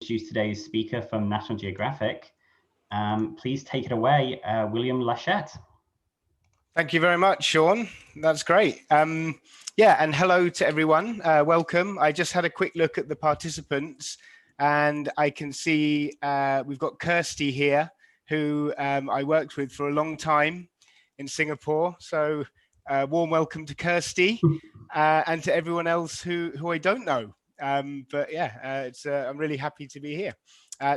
introduce today's speaker from National Geographic. Please take it away, William Lachette. Thank you very much, Sean. That's great. Yeah, and hello to everyone. Welcome. I just had a quick look at the participants, and I can see we've got Kirsty here, who I worked with for a long time in Singapore. So warm welcome to Kirsty and to everyone else who I don't know. But yeah, I'm really happy to be here.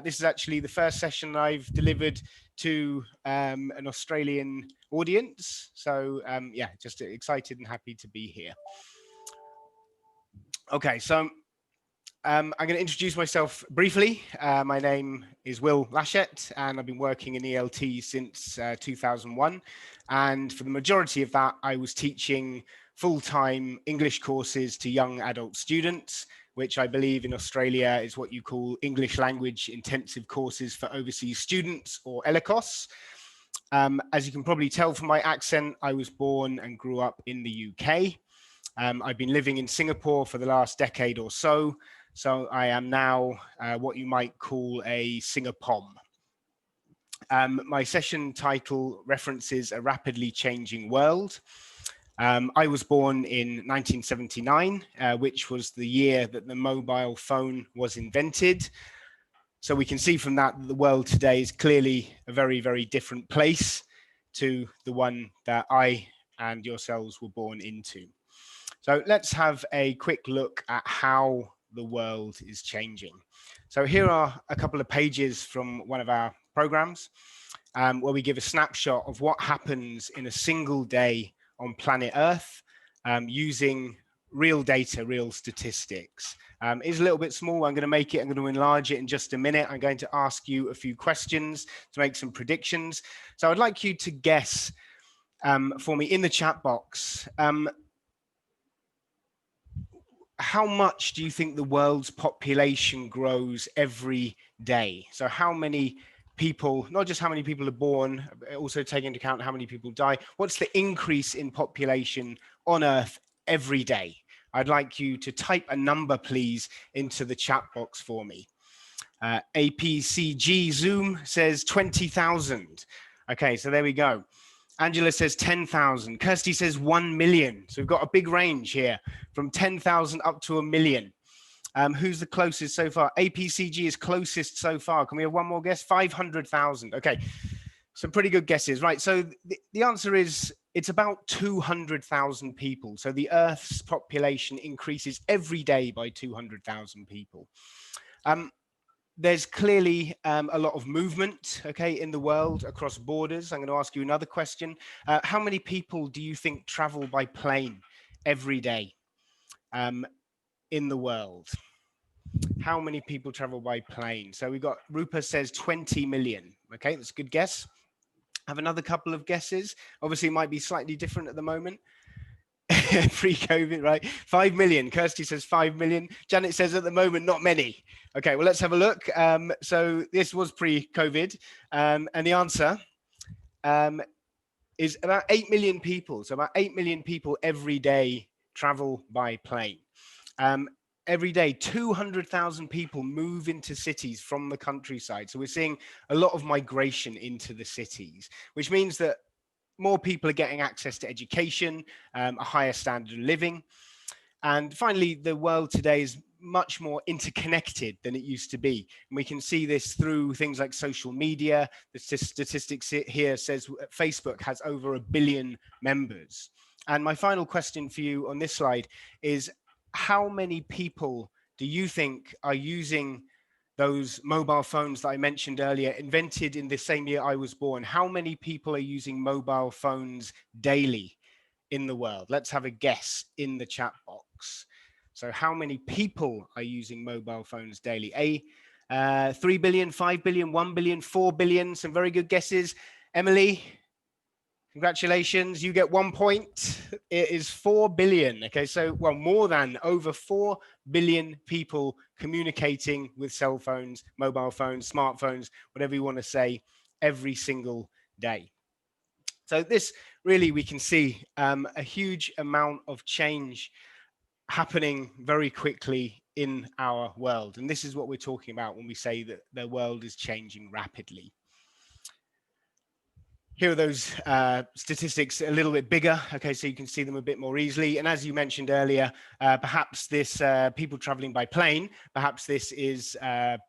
This is actually the first session I've delivered to an Australian audience. So yeah, just excited and happy to be here. Okay, so I'm going to introduce myself briefly. My name is Will Lachette, and I've been working in ELT since 2001. And for the majority of that, I was teaching full-time English courses to young adult students, which I believe in Australia is what you call English language intensive courses for overseas students, or ELICOS. As you can probably tell from my accent, I was born and grew up in the UK. I've been living in Singapore for the last decade or so. So I am now what you might call a Singapom. My session title references a rapidly changing world. I was born in 1979, which was the year that the mobile phone was invented. So we can see from that the world today is clearly a very, very different place to the one that I and yourselves were born into. So let's have a quick look at how the world is changing. So here are a couple of pages from one of our programs where we give a snapshot of what happens in a single day on planet Earth using real data, real statistics. It's a little bit small. I'm going to enlarge it in just a minute. I'm going to ask you a few questions to make some predictions. So I'd like you to guess for me in the chat box, how much do you think the world's population grows every day? So how many people, not just how many people are born, also taking into account how many people die, what's the increase in population on Earth every day? I'd like you to type a number, please, into the chat box for me. APCG Zoom says 20,000. Okay, so there we go. Angela says 10,000. Kirsty says 1 million. So we've got a big range here from 10,000 up to 1 million. Who's the closest so far? APCG is closest so far. Can we have one more guess? 500,000. Okay, some pretty good guesses, right? So the answer is it's about 200,000 people. So the Earth's population increases every day by 200,000 people. There's clearly a lot of movement, okay, in the world across borders. I'm going to ask you another question. How many people do you think travel by plane every day in the world? How many people travel by plane? So we got, Rupa says 20 million. Okay, that's a good guess. Have another couple of guesses. Obviously, it might be slightly different at the moment. Pre-COVID, right? 5 million. Kirsty says 5 million. Janet says at the moment, not many. Okay, well, let's have a look. So this was pre-COVID, and the answer is about 8 million people. So about 8 million people every day travel by plane. Every day, 200,000 people move into cities from the countryside. So we're seeing a lot of migration into the cities, which means that more people are getting access to education, a higher standard of living. And finally, the world today is much more interconnected than it used to be. And we can see this through things like social media. The statistics here says Facebook has over 1 billion members. And my final question for you on this slide is, how many people do you think are using those mobile phones that I mentioned earlier, invented in the same year I was born? How many people are using mobile phones daily in the world? Let's have a guess in the chat box. So how many people are using mobile phones daily? 3 billion, 5 billion, 1 billion, 4 billion, some very good guesses. Emily, congratulations, you get 1 point. It is 4 billion. Okay, so well, more than over 4 billion people communicating with cell phones, mobile phones, smartphones, whatever you want to say, every single day. So this really, we can see a huge amount of change happening very quickly in our world. And this is what we're talking about when we say that the world is changing rapidly. Here are those statistics a little bit bigger, okay, so you can see them a bit more easily. And as you mentioned earlier, perhaps this people traveling by plane, perhaps this is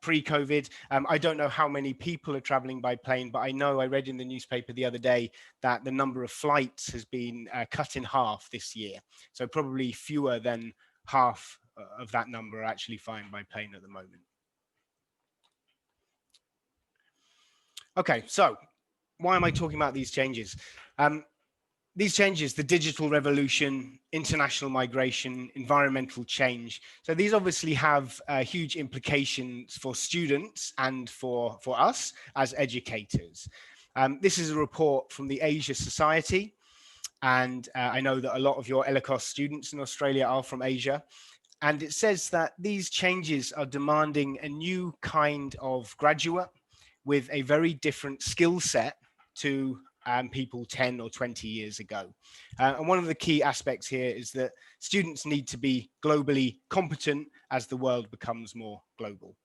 pre-COVID. I don't know how many people are traveling by plane, but I know I read in the newspaper the other day that the number of flights has been cut in half this year. So probably fewer than half of that number are actually flying by plane at the moment. Okay, so why am I talking about these changes? These changes, the digital revolution, international migration, environmental change. So these obviously have huge implications for students and for us as educators. This is a report from the Asia Society. And I know that a lot of your ELICOS students in Australia are from Asia. And it says that these changes are demanding a new kind of graduate with a very different skill set to people 10 or 20 years ago. And one of the key aspects here is that students need to be globally competent as the world becomes more global.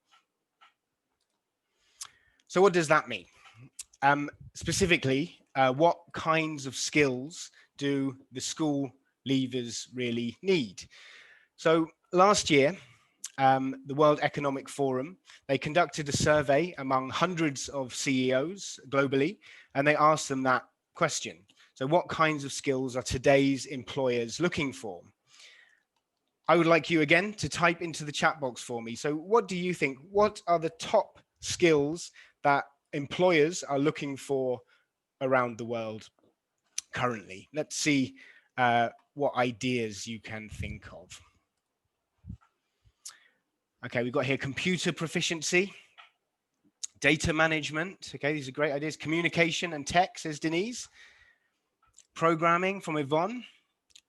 So what does that mean? Specifically, what kinds of skills do the school leavers really need? So last year, the World Economic Forum, they conducted a survey among hundreds of CEOs globally, and they asked them that question. So what kinds of skills are today's employers looking for? I would like you again to type into the chat box for me. So what do you think? What are the top skills that employers are looking for around the world currently? Let's see what ideas you can think of. Okay, we've got here computer proficiency, data management. Okay, these are great ideas. Communication and tech, says Denise. Programming from Yvonne.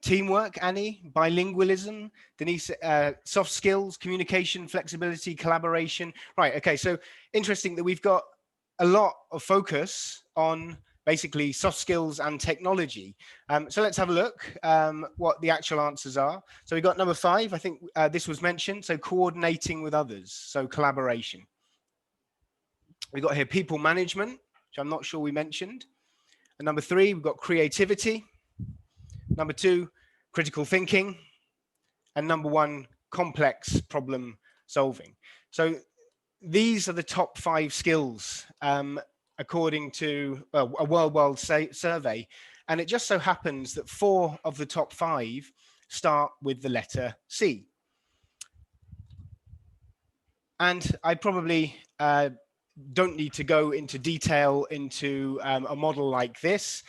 Teamwork, Annie. Bilingualism, Denise. Soft skills, communication, flexibility, collaboration. Right, okay, so interesting that we've got a lot of focus on basically soft skills and technology. So let's have a look what the actual answers are. So we got number 5, I think this was mentioned. So coordinating with others, so collaboration. We got here people management, which I'm not sure we mentioned. And number 3, we've got creativity. Number 2, critical thinking. And number 1, complex problem solving. So these are the top 5 skills according to a worldwide survey. And it just so happens that 4 of the top 5 start with the letter C. And I probably don't need to go into detail into a model like this.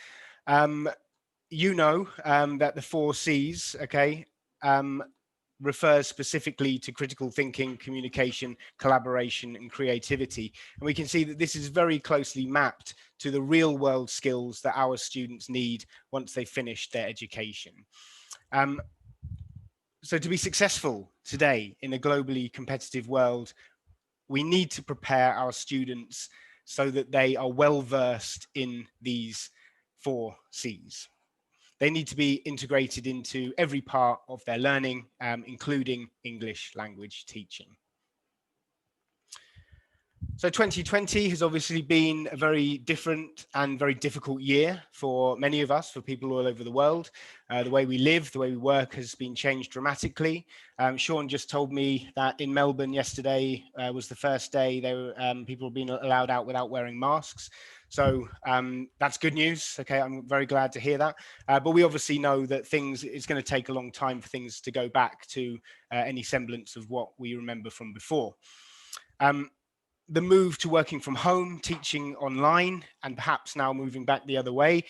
You know that the 4 C's, okay, refers specifically to critical thinking, communication, collaboration, and creativity. And we can see that this is very closely mapped to the real world skills that our students need once they finish their education. So to be successful today in a globally competitive world, we need to prepare our students so that they are well versed in these 4 C's. They need to be integrated into every part of their learning, including English language teaching. So 2020 has obviously been a very different and very difficult year for many of us, for people all over the world. The way we live, the way we work has been changed dramatically. Sean just told me that in Melbourne yesterday was the first day people have been allowed out without wearing masks. So that's good news. Okay, I'm very glad to hear that. But we obviously know that it's going to take a long time for things to go back to any semblance of what we remember from before. The move to working from home, teaching online, and perhaps now moving back the other way.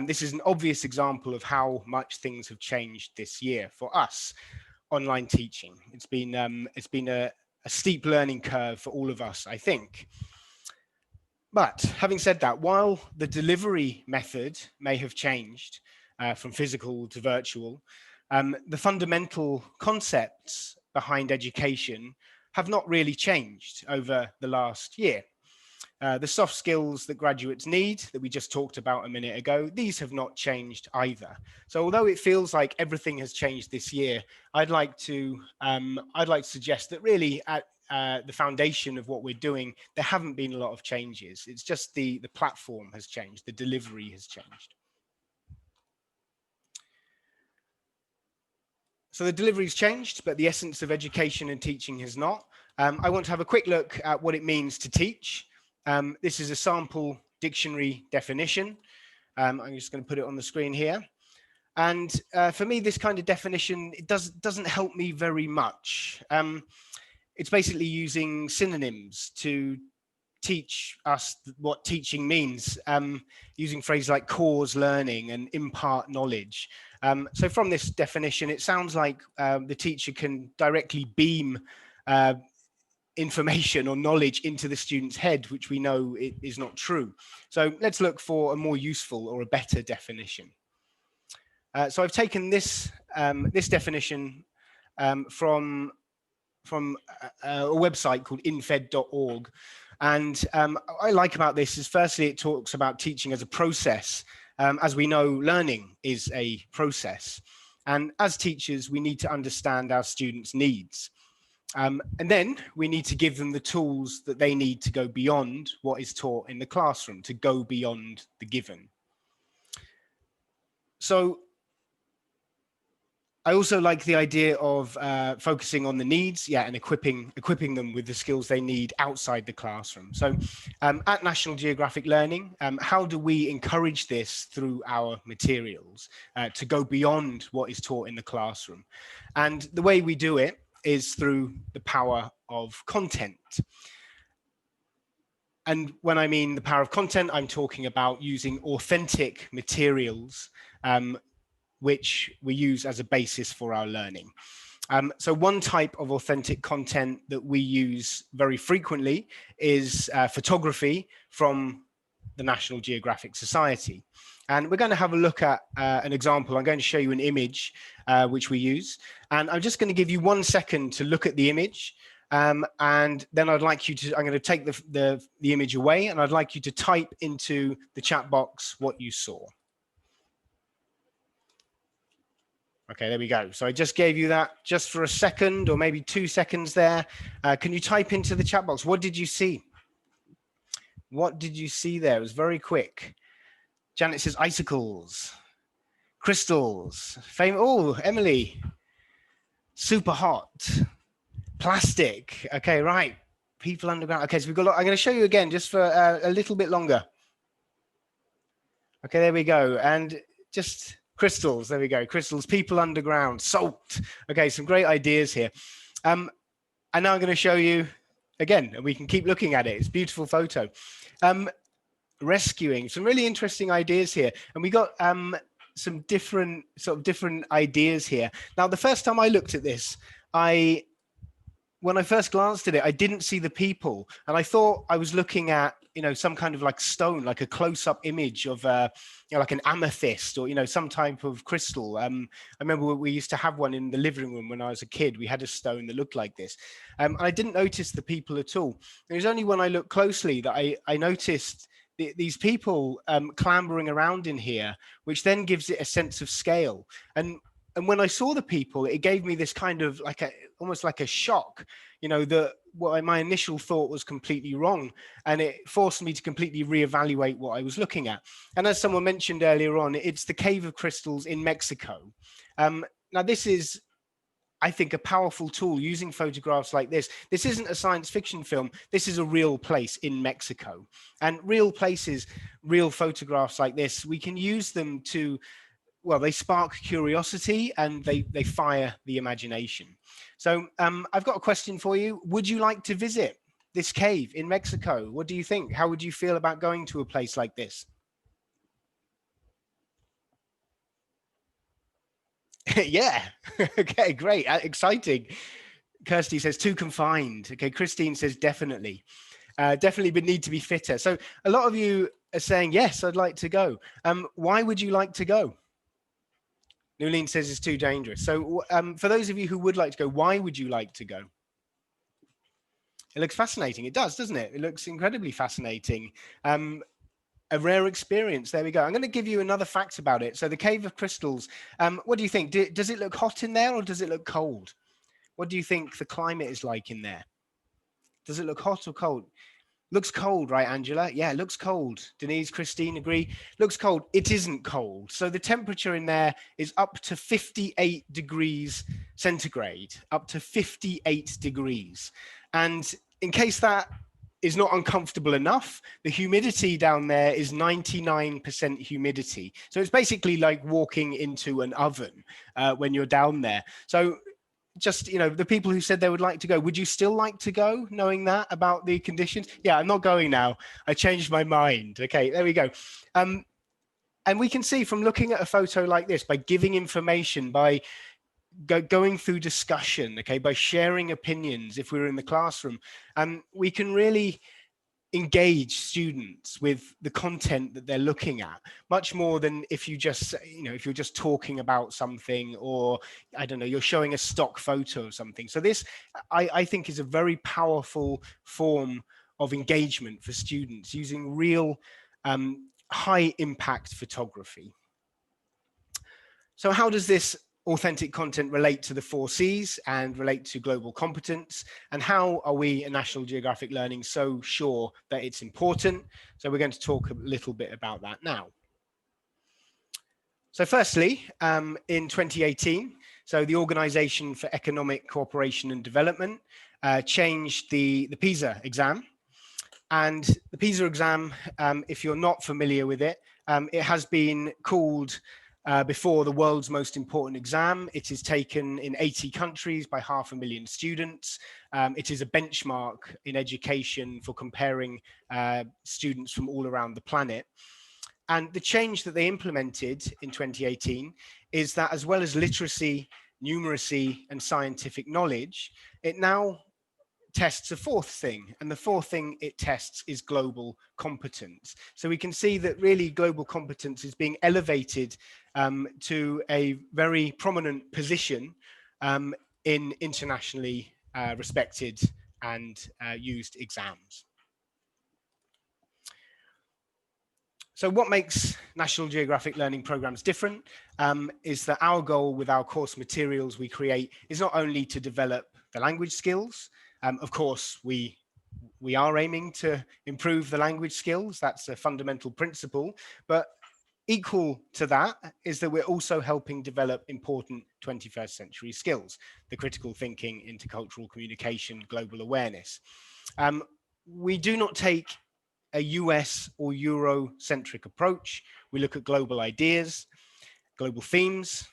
This is an obvious example of how much things have changed this year for us, online teaching. It's been a steep learning curve for all of us, I think. But having said that, while the delivery method may have changed from physical to virtual, the fundamental concepts behind education have not really changed over the last year. The soft skills that graduates need that we just talked about a minute ago, these have not changed either. So although it feels like everything has changed this year, I'd like to suggest that really at the foundation of what we're doing, there haven't been a lot of changes. It's just the platform has changed, the delivery has changed. So the delivery's changed, but the essence of education and teaching has not. I want to have a quick look at what it means to teach. This is a sample dictionary definition. I'm just going to put it on the screen here. And for me, this kind of definition, it doesn't help me very much. It's basically using synonyms to teach us what teaching means, using phrases like cause learning and impart knowledge. So from this definition, it sounds like the teacher can directly beam information or knowledge into the student's head, which we know it is not true. So let's look for a more useful or a better definition. So I've taken this definition from a website called infed.org. And what I like about this is, firstly, it talks about teaching as a process. As we know, learning is a process. And as teachers, we need to understand our students' needs. And then we need to give them the tools that they need to go beyond what is taught in the classroom, to go beyond the given. So I also like the idea of focusing on the needs, and equipping them with the skills they need outside the classroom. So at National Geographic Learning, how do we encourage this through our materials to go beyond what is taught in the classroom? And the way we do it is through the power of content. And when I mean the power of content, I'm talking about using authentic materials which we use as a basis for our learning. So one type of authentic content that we use very frequently is photography from the National Geographic Society. And we're going to have a look at an example. I'm going to show you an image which we use. And I'm just going to give you 1 second to look at the image. And then I'd like you to, I'm going to take the image away, and I'd like you to type into the chat box what you saw. Okay, there we go. So I just gave you that just for a second, or maybe 2 seconds there. Can you type into the chat box? What did you see? What did you see there? It was very quick. Janet says icicles, crystals, oh, Emily, super hot, plastic. Okay, right. People underground. Okay, so we've got, I'm going to show you again just for a little bit longer. Okay, there we go. And just crystals, there we go. Crystals, people underground, salt. Okay, some great ideas here. And now I'm going to show you again, and we can keep looking at it. It's a beautiful photo. Rescuing, some really interesting ideas here. And we got some different ideas here. Now, the first time I looked at this, when I first glanced at it, I didn't see the people. And I thought I was looking at, some kind of like stone, like a close-up image of, like an amethyst or, some type of crystal. I remember we used to have one in the living room when I was a kid. We had a stone that looked like this. And I didn't notice the people at all. It was only when I looked closely that I noticed these people clambering around in here, which then gives it a sense of scale. And when I saw the people, it gave me this kind of almost like a shock, that my initial thought was completely wrong. And it forced me to completely reevaluate what I was looking at. And as someone mentioned earlier on, it's the Cave of Crystals in Mexico. Now, this is, I think, a powerful tool using photographs like this. This isn't a science fiction film. This is a real place in Mexico. And real places, real photographs like this, we can use them to, well, they spark curiosity and they fire the imagination. So I've got a question for you. Would you like to visit this cave in Mexico? What do you think? How would you feel about going to a place like this? Yeah. Okay, great. Exciting. Kirsty says too confined. Okay, Christine says definitely. Definitely would need to be fitter. So a lot of you are saying, yes, I'd like to go. Why would you like to go? Nulene says it's too dangerous. So for those of you who would like to go, why would you like to go? It looks fascinating. It does, doesn't it? It looks incredibly fascinating. A rare experience. There we go. I'm going to give you another fact about it. So the Cave of Crystals, what do you think? Does it look hot in there or does it look cold? What do you think the climate is like in there? Does it look hot or cold? Looks cold, right, Angela? Yeah, it looks cold. Denise, Christine, agree? Looks cold. It isn't cold. So the temperature in there is up to 58 degrees centigrade, up to 58 degrees. And in case that is not uncomfortable enough, the humidity down there is 99% humidity. So it's basically like walking into an oven when you're down there. So just, you know, the people who said they would like to go, would you still like to go knowing that about the conditions? Yeah, I'm not going now. I changed my mind. Okay, there we go. And we can see from looking at a photo like this, by giving information, by going through discussion, okay, by sharing opinions, if we're in the classroom, we can really engage students with the content that they're looking at much more than if you just, you know, if you're just talking about something, or I don't know, you're showing a stock photo of something. So this, I think, is a very powerful form of engagement for students using real high impact photography. So how does this authentic content relate to the 4 C's and relate to global competence? And how are we at National Geographic Learning so sure that it's important? So we're going to talk a little bit about that now. So firstly, in 2018, so the Organization for Economic Cooperation and Development changed the PISA exam. And the PISA exam, if you're not familiar with it, it has been called before the world's most important exam. It is taken in 80 countries by 500,000 students. It is a benchmark in education for comparing students from all around the planet. And the change that they implemented in 2018 is that, as well as literacy, numeracy, and scientific knowledge, it now tests a 4th thing, and the 4th thing it tests is global competence. So we can see that really global competence is being elevated to a very prominent position in internationally respected and used exams. So what makes National Geographic Learning programs different is that our goal with our course materials we create is not only to develop the language skills. Of course, we are aiming to improve the language skills. That's a fundamental principle. But equal to that is that we're also helping develop important 21st century skills, the critical thinking, intercultural communication, global awareness. We do not take a US or Euro-centric approach. We look at global ideas, global themes.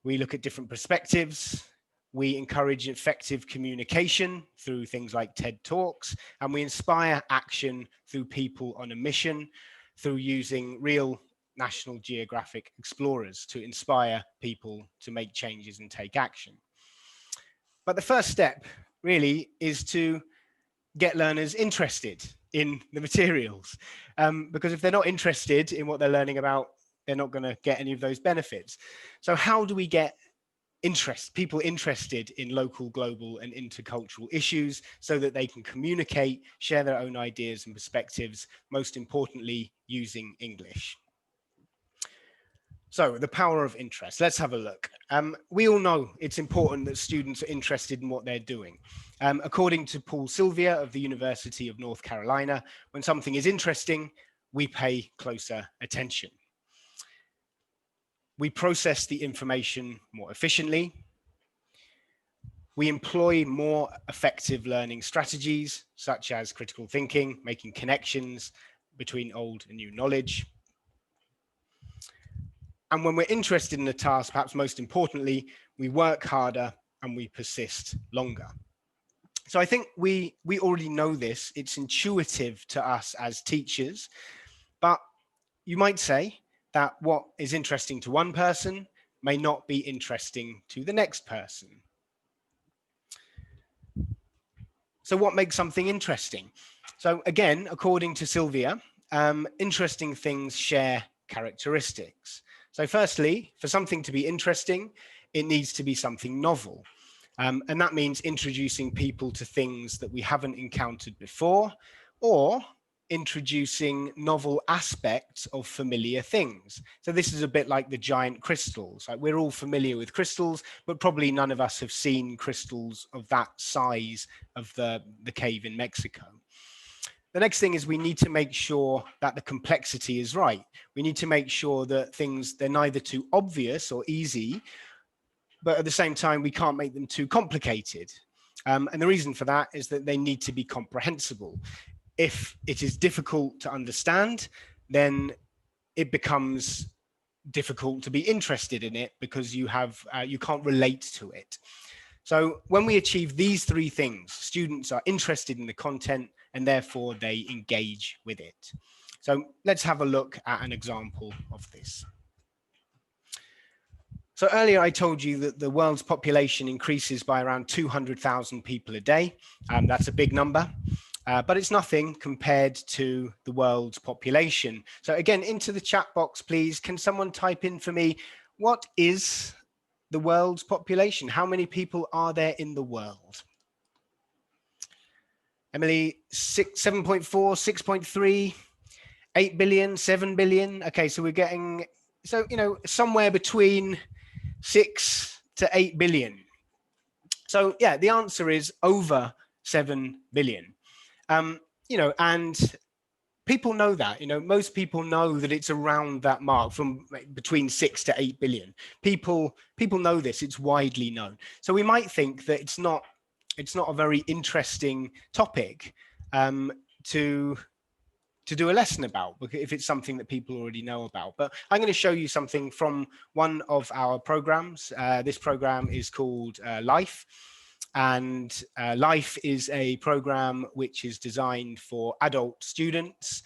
We look at different perspectives. We encourage effective communication through things like TED Talks, and we inspire action through people on a mission, through using real National Geographic explorers to inspire people to make changes and take action. But the first step really is to get learners interested in the materials, because if they're not interested in what they're learning about, they're not going to get any of those benefits. So how do we get people interested in local, global, and intercultural issues so that they can communicate, share their own ideas and perspectives, most importantly, using English? So the power of interest, let's have a look. We all know it's important that students are interested in what they're doing. According to Paul Sylvia of the University of North Carolina, when something is interesting, we pay closer attention. We process the information more efficiently. We employ more effective learning strategies, such as critical thinking, making connections between old and new knowledge. And when we're interested in a task, perhaps most importantly, we work harder and we persist longer. So I think we already know this. It's intuitive to us as teachers, but you might say that what is interesting to one person may not be interesting to the next person. So what makes something interesting? So again, according to Sylvia, interesting things share characteristics. So firstly, for something to be interesting, it needs to be something novel. And that means introducing people to things that we haven't encountered before, or introducing novel aspects of familiar things. So this is a bit like the giant crystals. Like, we're all familiar with crystals, but probably none of us have seen crystals of that size of the cave in Mexico. The next thing is we need to make sure that the complexity is right. We need to make sure that things, they're neither too obvious or easy, but at the same time, we can't make them too complicated. And the reason for that is that they need to be comprehensible. If it is difficult to understand, then it becomes difficult to be interested in it because you can't relate to it. So when we achieve these three things, students are interested in the content and therefore they engage with it. So let's have a look at an example of this. So earlier I told you that the world's population increases by around 200,000 people a day. That's a big number. But it's nothing compared to the world's population. So again, into the chat box, please, can someone type in for me, what is the world's population? How many people are there in the world? Emily, 7.4, 6.3, 8 billion, 7 billion. Okay, so we're getting, so, you know, somewhere between 6 to 8 billion. So yeah, the answer is over 7 billion. You know, and people know that, you know, most people know that it's around that mark, from between 6 to 8 billion. People know this, it's widely known. So we might think that it's not a very interesting topic to do a lesson about, if it's something that people already know about. But I'm going to show you something from one of our programs. This program is called Life. And Life is a program which is designed for adult students.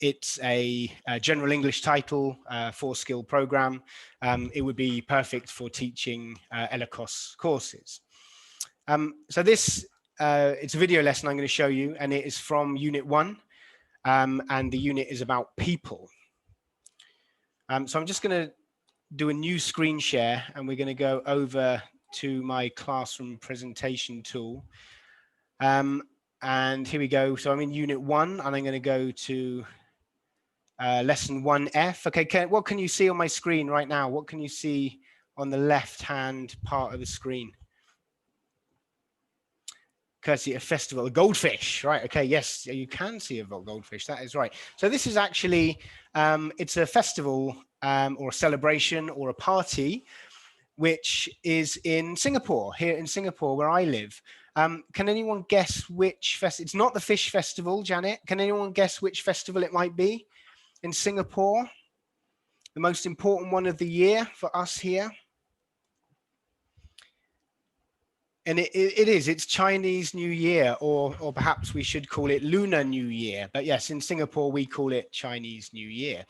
It's a general English title, 4-skill program. It would be perfect for teaching ELICOS courses. So this, it's a video lesson I'm going to show you, and it is from Unit 1, and the unit is about people. So I'm just going to do a new screen share, and we're going to go over to my classroom presentation tool. And here we go. So I'm in Unit 1, and I'm going to go to Lesson 1F. Okay, what can you see on my screen right now? What can you see on the left-hand part of the screen? Courtesy of festival, a goldfish, right? Okay, yes, you can see a goldfish, that is right. So this is actually, it's a festival or a celebration or a party, which is in Singapore, here in Singapore, where I live. Can anyone guess which festival? It's not the fish festival, Janet. Can anyone guess which festival it might be in Singapore? The most important one of the year for us here. And it's Chinese New Year, or perhaps we should call it Lunar New Year. But yes, in Singapore, we call it Chinese New Year.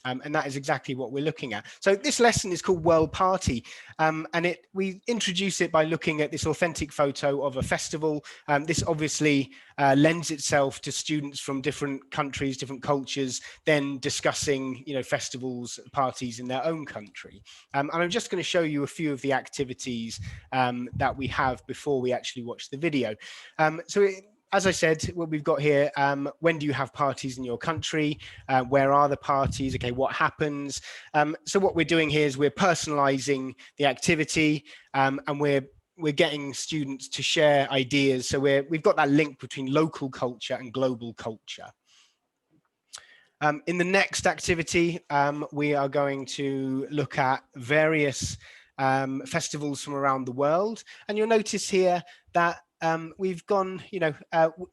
And that is exactly what we're looking at. So this lesson is called World Party, and we introduce it by looking at this authentic photo of a festival. This obviously lends itself to students from different countries, different cultures, then discussing, you know, festivals, parties in their own country. And I'm just going to show you a few of the activities that we have before we actually watch the video. As I said, what we've got here, when do you have parties in your country? Where are the parties? Okay, what happens? So what we're doing here is we're personalizing the activity, and we're getting students to share ideas. So we've got that link between local culture and global culture. In the next activity, we are going to look at various festivals from around the world. And you'll notice here that we've gone, you know,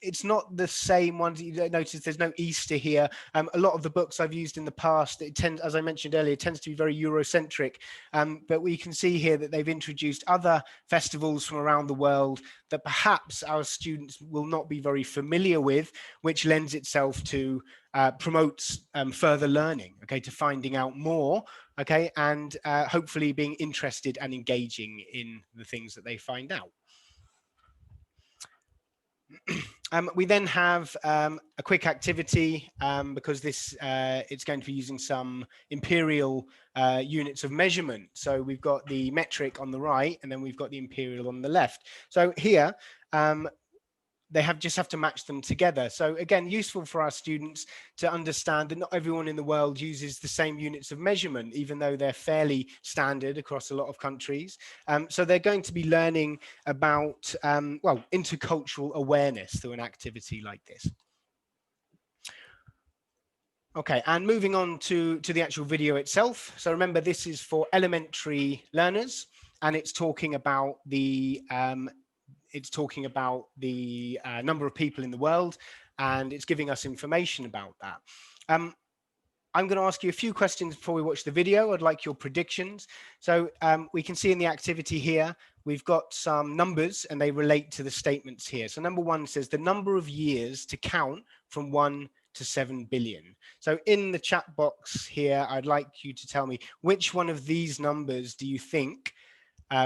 it's not the same ones. You don't notice there's no Easter here. A lot of the books I've used in the past, it tends, as I mentioned earlier, tends to be very Eurocentric. But we can see here that they've introduced other festivals from around the world that perhaps our students will not be very familiar with, which lends itself to promotes further learning, okay, to finding out more, okay, and hopefully being interested and engaging in the things that they find out. We then have a quick activity because this it's going to be using some imperial units of measurement. So we've got the metric on the right, and then we've got the imperial on the left. So here they just have to match them together. So again, useful for our students to understand that not everyone in the world uses the same units of measurement, even though they're fairly standard across a lot of countries. So they're going to be learning about, well, intercultural awareness through an activity like this. Okay, and moving on to the actual video itself. So remember, this is for elementary learners, and it's talking about the number of people in the world, and it's giving us information about that. I'm going to ask you a few questions before we watch the video. I'd like your predictions. So we can see in the activity here, we've got some numbers and they relate to the statements here. So number one says the number of years to count from 1 to 7 billion. So in the chat box here, I'd like you to tell me which one of these numbers do you think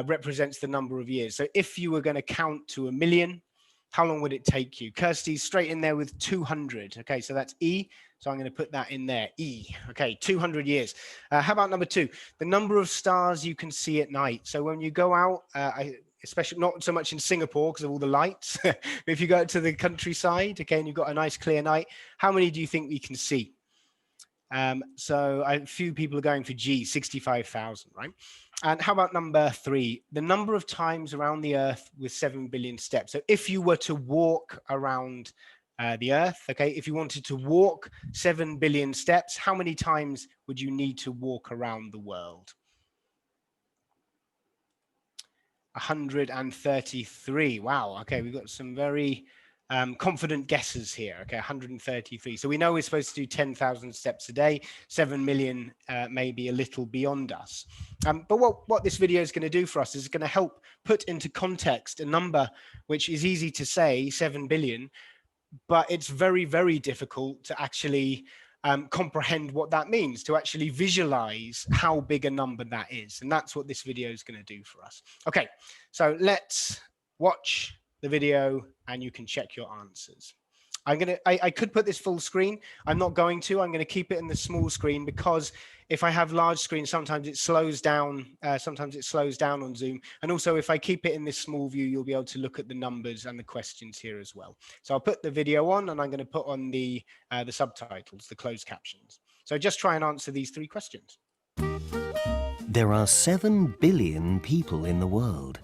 represents the number of years. So if you were going to count to 1 million, how long would it take you? Kirsty's straight in there with 200. Okay, so that's E. So I'm going to put that in there, E. Okay, 200 years. How about number two? The number of stars you can see at night. So when you go out, especially not so much in Singapore because of all the lights, but if you go out to the countryside, okay, and you've got a nice clear night, how many do you think we can see? So a few people are going for G, 65,000, right? And how about number three? The number of times around the Earth with 7 billion steps. So if you were to walk around the Earth, okay, if you wanted to walk 7 billion steps, how many times would you need to walk around the world? 133. Wow. Okay, we've got some very confident guesses here. Okay, 133. So we know we're supposed to do 10,000 steps a day. 7 million may be a little beyond us. But what this video is going to do for us is going to help put into context a number which is easy to say, 7 billion, but it's very, very difficult to actually comprehend what that means, to actually visualize how big a number that is. And that's what this video is going to do for us. Okay, so let's watch the video and you can check your answers. I could put this full screen. I'm not going to. I'm going to keep it in the small screen because if I have large screen, sometimes it slows down. Sometimes it slows down on Zoom. And also, if I keep it in this small view, you'll be able to look at the numbers and the questions here as well. So I'll put the video on, and I'm going to put on the subtitles, the closed captions. So just try and answer these three questions. There are 7 billion people in the world.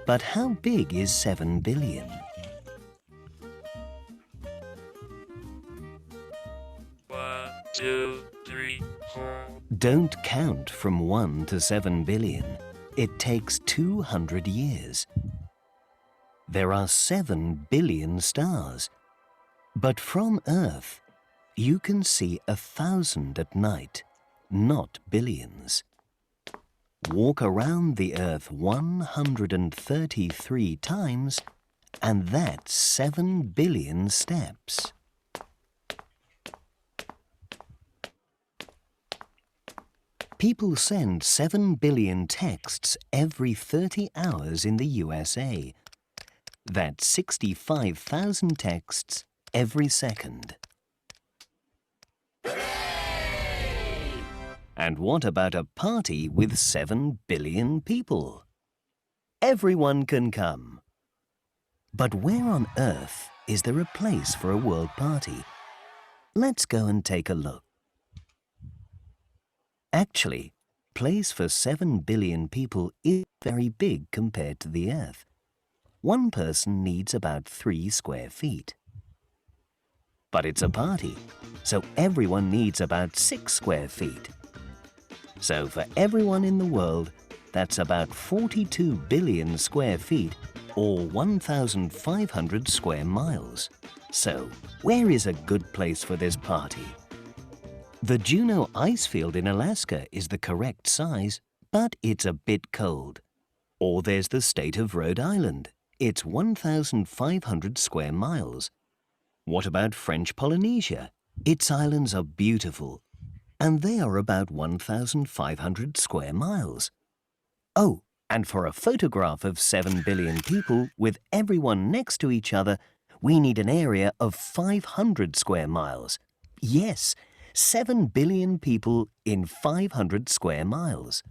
But how big is 7 billion? 1, 2, 3, 4. Don't count from 1 to 7 billion. It takes 200 years. There are 7 billion stars. But from Earth, you can see 1,000 at night, not billions. Walk around the Earth 133 times, and that's 7 billion steps. People send 7 billion texts every 30 hours in the USA. That's 65,000 texts every second. And what about a party with 7 billion people? Everyone can come. But where on earth is there a place for a world party? Let's go and take a look. Actually, place for 7 billion people is very big compared to the Earth. One person needs about 3 square feet. But it's a party, so everyone needs about 6 square feet. So for everyone in the world, that's about 42 billion square feet or 1,500 square miles. So where is a good place for this party? The Juneau ice field in Alaska is the correct size, but it's a bit cold. Or there's the state of Rhode Island. It's 1,500 square miles. What about French Polynesia? Its islands are beautiful, and they are about 1,500 square miles. Oh, and for a photograph of 7 billion people with everyone next to each other, we need an area of 500 square miles. Yes, 7 billion people in 500 square miles.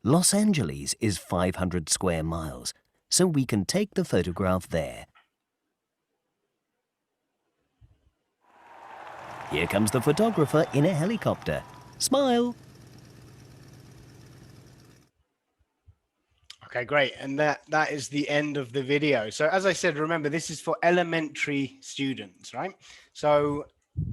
Los Angeles is 500 square miles, so we can take the photograph there. Here comes the photographer in a helicopter. Smile! Okay, great. And that is the end of the video. So as I said, remember, this is for elementary students, right? So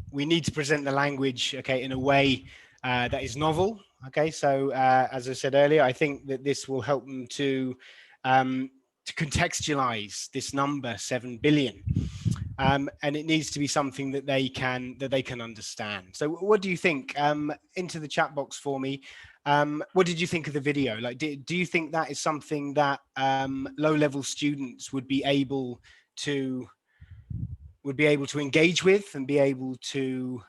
we need to present the language, okay, in a way that is novel. Okay, so as I said earlier, I think that this will help them to contextualize this number 7 billion. And it needs to be something that they can understand. So what do you think? Into the chat box for me. What did you think of the video? Like, do you think that is something that low-level students would be able to engage with and be able to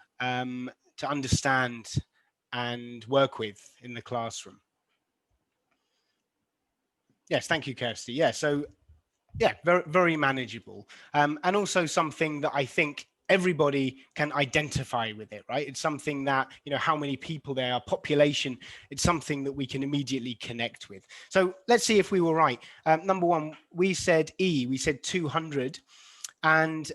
understand and work with in the classroom? Yes, thank you, Kirsty. Yeah, so yeah, very, very manageable. And also something that I think everybody can identify with it, right? It's something that, you know, how many people there are, population, it's something that we can immediately connect with. So let's see if we were right. Number one, we said we said 200. And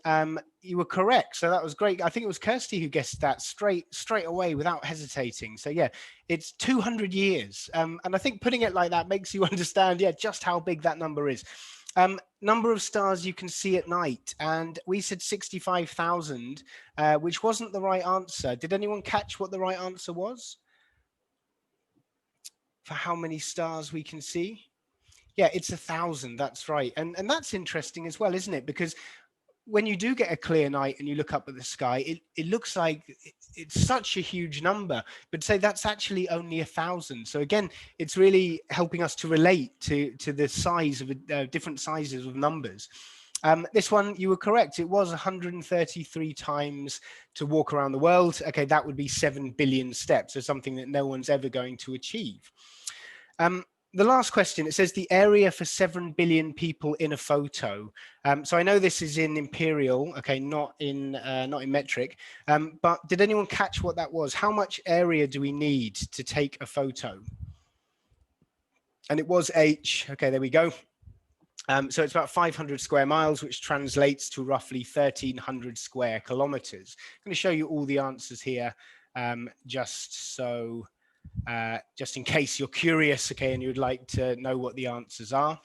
you were correct. So that was great. I think it was Kirsty who guessed that straight away without hesitating. So yeah, it's 200 years. And I think putting it like that makes you understand, yeah, just how big that number is. Number of stars you can see at night. And we said 65,000, which wasn't the right answer. Did anyone catch what the right answer was? For how many stars we can see? Yeah, it's 1,000. That's right. And that's interesting as well, isn't it? Because when you do get a clear night and you look up at the sky, it looks like it's such a huge number, but say that's actually only 1,000. So again, it's really helping us to relate to the size of different sizes of numbers. This one, you were correct. It was 133 times to walk around the world. Okay, that would be 7 billion steps. So something that no one's ever going to achieve. The last question, it says the area for 7 billion people in a photo. So I know this is in imperial, okay, not in metric, but did anyone catch what that was? How much area do we need to take a photo? And it was H, okay, there we go. So it's about 500 square miles, which translates to roughly 1,300 square kilometers. I'm going to show you all the answers here, just in case you're curious, okay, and you'd like to know what the answers are.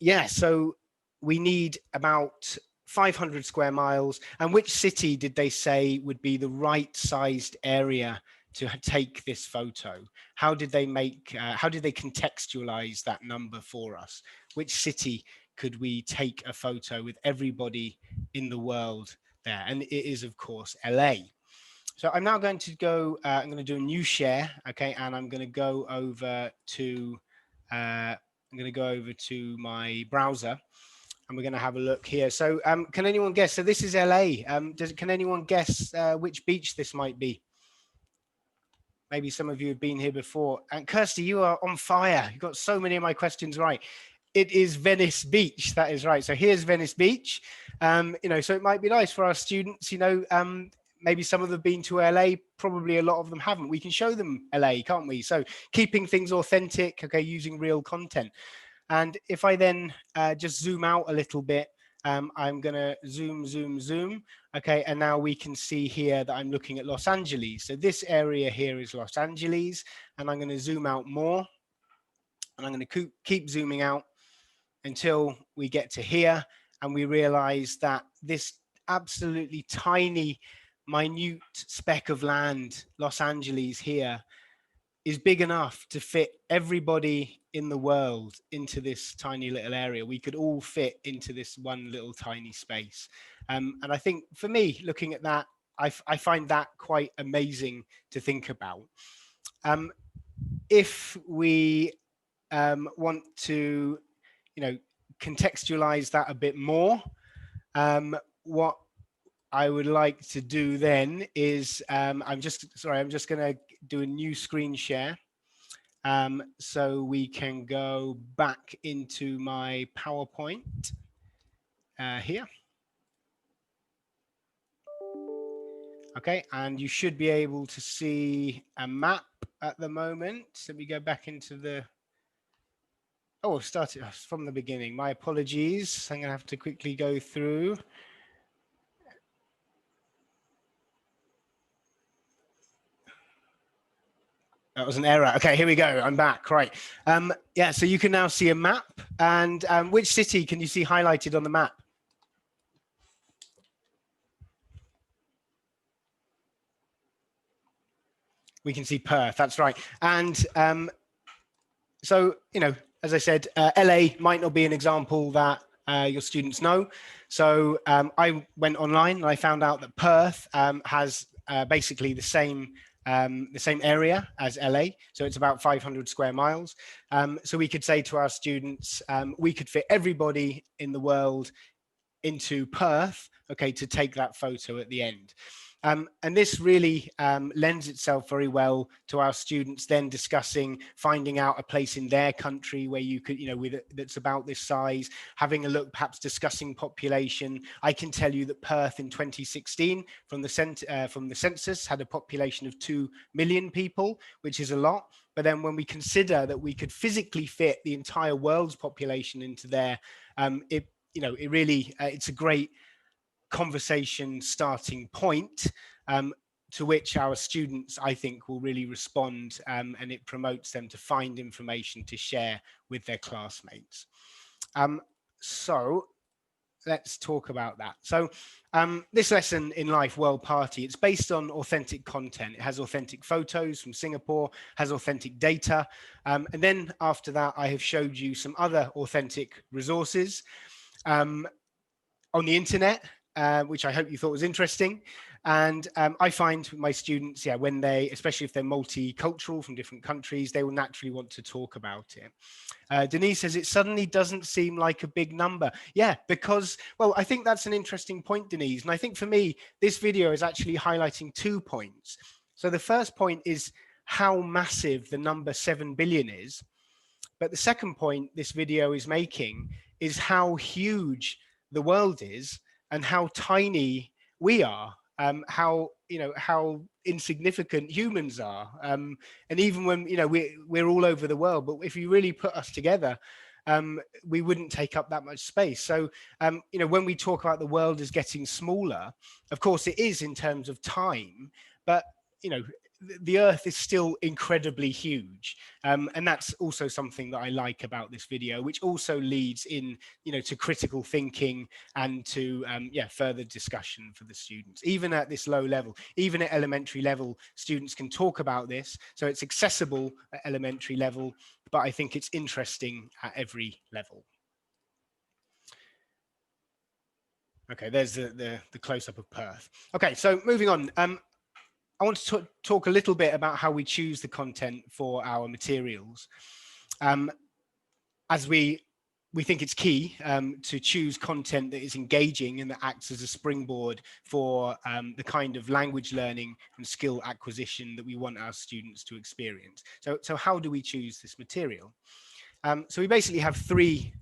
Yeah, so we need about 500 square miles. And which city did they say would be the right sized area to take this photo? How did they contextualize that number for us? Which city could we take a photo with everybody in the world there? And it is, of course, LA. So I'm now going to go, I'm going to do a new share, okay, and I'm going to go over to my browser, and we're going to have a look here. So can anyone guess? So this is LA. Can anyone guess which beach this might be? Maybe some of you have been here before. And Kirsty, you are on fire. You got so many of my questions right. It is Venice Beach. That is right. So here's Venice Beach. You know, so it might be nice for our students, you know, maybe some of them have been to LA, probably a lot of them haven't. We can show them LA, can't we? So keeping things authentic, okay, using real content. And if I then just zoom out a little bit, I'm going to zoom. Okay, and now we can see here that I'm looking at Los Angeles. So this area here is Los Angeles, and I'm going to zoom out more. And I'm going to keep zooming out until we get to here, and we realize that this absolutely tiny, minute speck of land, Los Angeles here, is big enough to fit everybody in the world into this tiny little area. We could all fit into this one little tiny space. And I think for me, looking at that, I find that quite amazing to think about. If we want to, you know, contextualize that a bit more, what I would like to do then is, I'm just going to do a new screen share. So we can go back into my PowerPoint here. Okay, and you should be able to see a map at the moment. Let me go back into the, oh, I've started from the beginning. My apologies. I'm going to have to quickly go through. That was an error. Okay, here we go. I'm back. Right. Yeah, so you can now see a map. And which city can you see highlighted on the map? We can see Perth. That's right. And so, you know, as I said, LA might not be an example that your students know. So I went online and I found out that Perth has basically the same area as LA. So it's about 500 square miles. So we could say to our students, we could fit everybody in the world into Perth, okay, to take that photo at the end. And this really lends itself very well to our students then discussing, finding out a place in their country where you could, you know, that's about this size, having a look, perhaps discussing population. I can tell you that Perth in 2016 from the census had a population of 2 million people, which is a lot. But then when we consider that we could physically fit the entire world's population into there, it really, it's a great conversation starting point to which our students, I think, will really respond, and it promotes them to find information to share with their classmates. So let's talk about that. So this lesson in Life World Party, it's based on authentic content. It has authentic photos from Singapore, has authentic data. And then after that, I have showed you some other authentic resources on the internet, which I hope you thought was interesting. And I find my students, yeah, when they, especially if they're multicultural from different countries, they will naturally want to talk about it. Denise says it suddenly doesn't seem like a big number. Yeah, because, well, I think that's an interesting point, Denise. And I think for me, this video is actually highlighting 2 points. So the first point is how massive the number 7 billion is. But the second point this video is making is how huge the world is and how tiny we are, how insignificant humans are, and even when we're all over the world, but if you really put us together, we wouldn't take up that much space. So when we talk about the world as getting smaller, of course it is in terms of time, but the Earth is still incredibly huge, and that's also something that I like about this video, which also leads in, to critical thinking and to further discussion for the students. Even at this low level, even at elementary level, students can talk about this, so it's accessible at elementary level, but I think it's interesting at every level. Okay, there's the close-up of Perth. Okay, so moving on. I want to talk a little bit about how we choose the content for our materials. As we think it's key to choose content that is engaging and that acts as a springboard for the kind of language learning and skill acquisition that we want our students to experience. So how do we choose this material? So we basically have three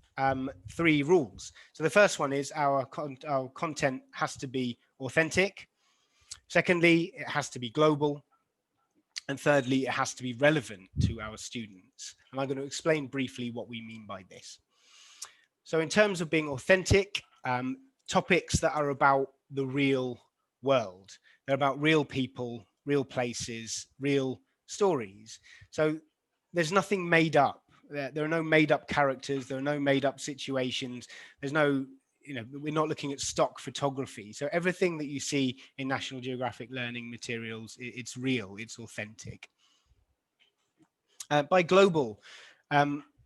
rules. So the first one is our content has to be authentic. Secondly, it has to be global. And thirdly, it has to be relevant to our students. And I'm going to explain briefly what we mean by this. So in terms of being authentic, topics that are about the real world. They're about real people, real places, real stories. So there's nothing made up. There are no made up characters. There are no made up situations. There's no, we're not looking at stock photography. So everything that you see in National Geographic learning materials, it's real, it's authentic. By global,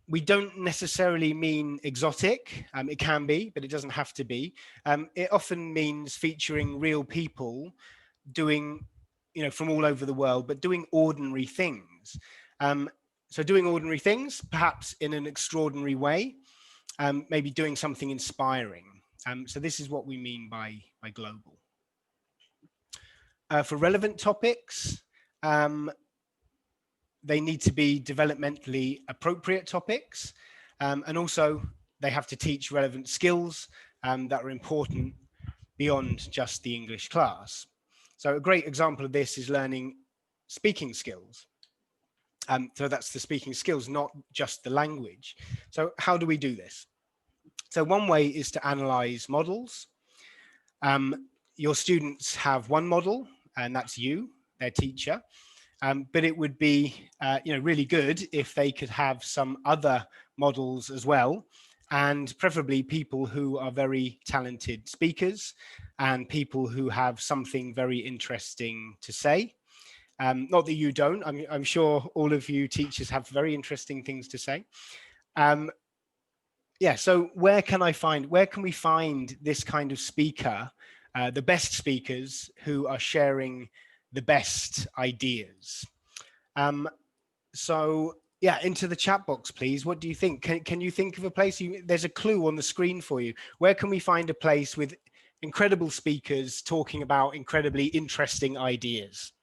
we don't necessarily mean exotic. It can be, but it doesn't have to be. It often means featuring real people doing, from all over the world, but doing ordinary things. So doing ordinary things, perhaps in an extraordinary way, maybe doing something inspiring. So this is what we mean by global. For relevant topics, they need to be developmentally appropriate topics, and also they have to teach relevant skills that are important beyond just the English class. So a great example of this is learning speaking skills. So that's the speaking skills, not just the language. So how do we do this? So one way is to analyze models. Your students have one model, and that's you, their teacher. But it would be really good if they could have some other models as well, and preferably people who are very talented speakers and people who have something very interesting to say. Not that you don't, I'm sure all of you teachers have very interesting things to say. Yeah, so where can we find this kind of speaker, the best speakers who are sharing the best ideas? So yeah, into the chat box, please. What do you think? Can you think of a place? There's a clue on the screen for you. Where can we find a place with incredible speakers talking about incredibly interesting ideas?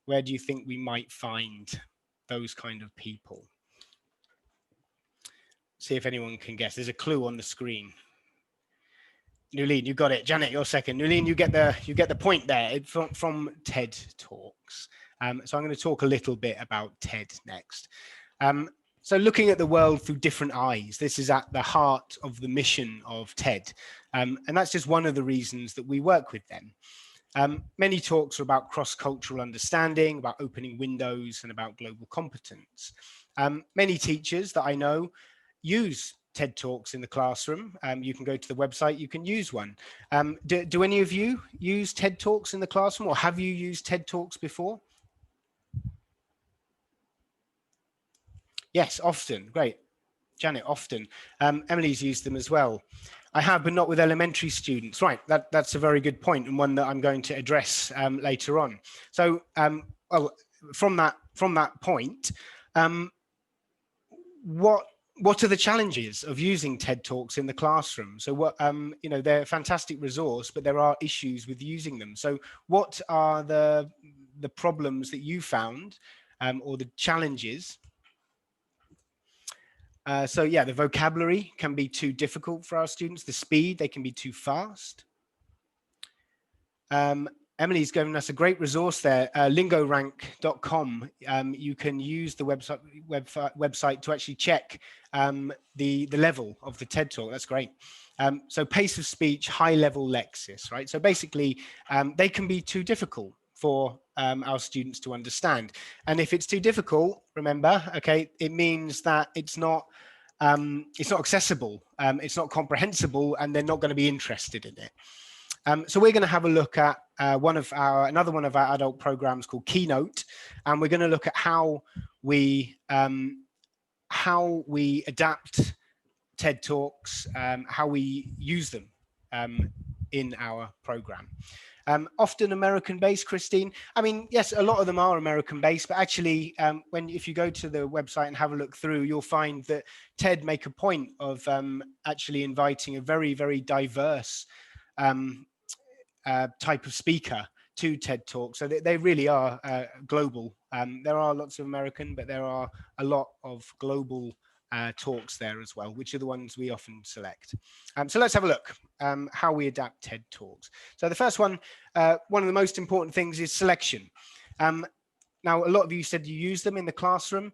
Where do you think we might find those kind of people? See if anyone can guess. There's a clue on the screen. Nulene, you got it. Janet, you're second. Nulene, you get the point there from TED Talks. So I'm going to talk a little bit about TED next. So looking at the world through different eyes, this is at the heart of the mission of TED. And that's just one of the reasons that we work with them. Many talks are about cross-cultural understanding, about opening windows, and about global competence. Many teachers that I know use TED Talks in the classroom. You can go to the website, you can use one. Do any of you use TED Talks in the classroom, or have you used TED Talks before? Yes, often. Great. Janet, often. Emily's used them as well. I have, but not with elementary students. Right, that's a very good point, and one that I'm going to address later on. So, well, from that point, what are the challenges of using TED Talks in the classroom? So what, they're a fantastic resource, but there are issues with using them. So what are the problems that you found, or the challenges? So yeah, the vocabulary can be too difficult for our students. The speed, they can be too fast. Emily's given us a great resource there, lingorank.com. You can use the website to actually check the level of the TED Talk. That's great. So pace of speech, high level lexis, right? So basically, they can be too difficult for our students to understand. And if it's too difficult, remember, okay, it means that it's not accessible, it's not comprehensible, and they're not going to be interested in it. So we're going to have a look at another one of our adult programs called Keynote, and we're going to look at how we adapt TED Talks, how we use them in our program. Often American-based, Christine. I mean, yes, a lot of them are American-based, but actually, if you go to the website and have a look through, you'll find that TED make a point of actually inviting a very, very diverse type of speaker to TED Talk. So they really are global. There are lots of American, but there are a lot of global talks there as well, which are the ones we often select. So let's have a look how we adapt TED Talks. So the first one of the most important things is selection. Now, a lot of you said you use them in the classroom.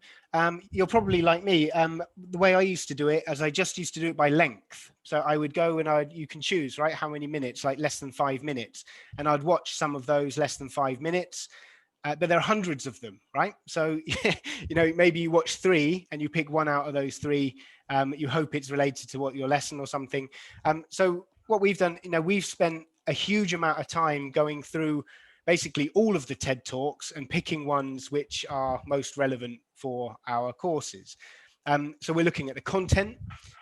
You're probably like me. The way I used to do it, as I just used to do it by length. So I would go and you can choose, right, how many minutes, like less than 5 minutes. And I'd watch some of those less than 5 minutes. But there are hundreds of them, right? So, maybe you watch 3 and you pick one out of those 3. You hope it's related to your lesson or something. So what we've done, we've spent a huge amount of time going through basically all of the TED Talks and picking ones which are most relevant for our courses. So we're looking at the content.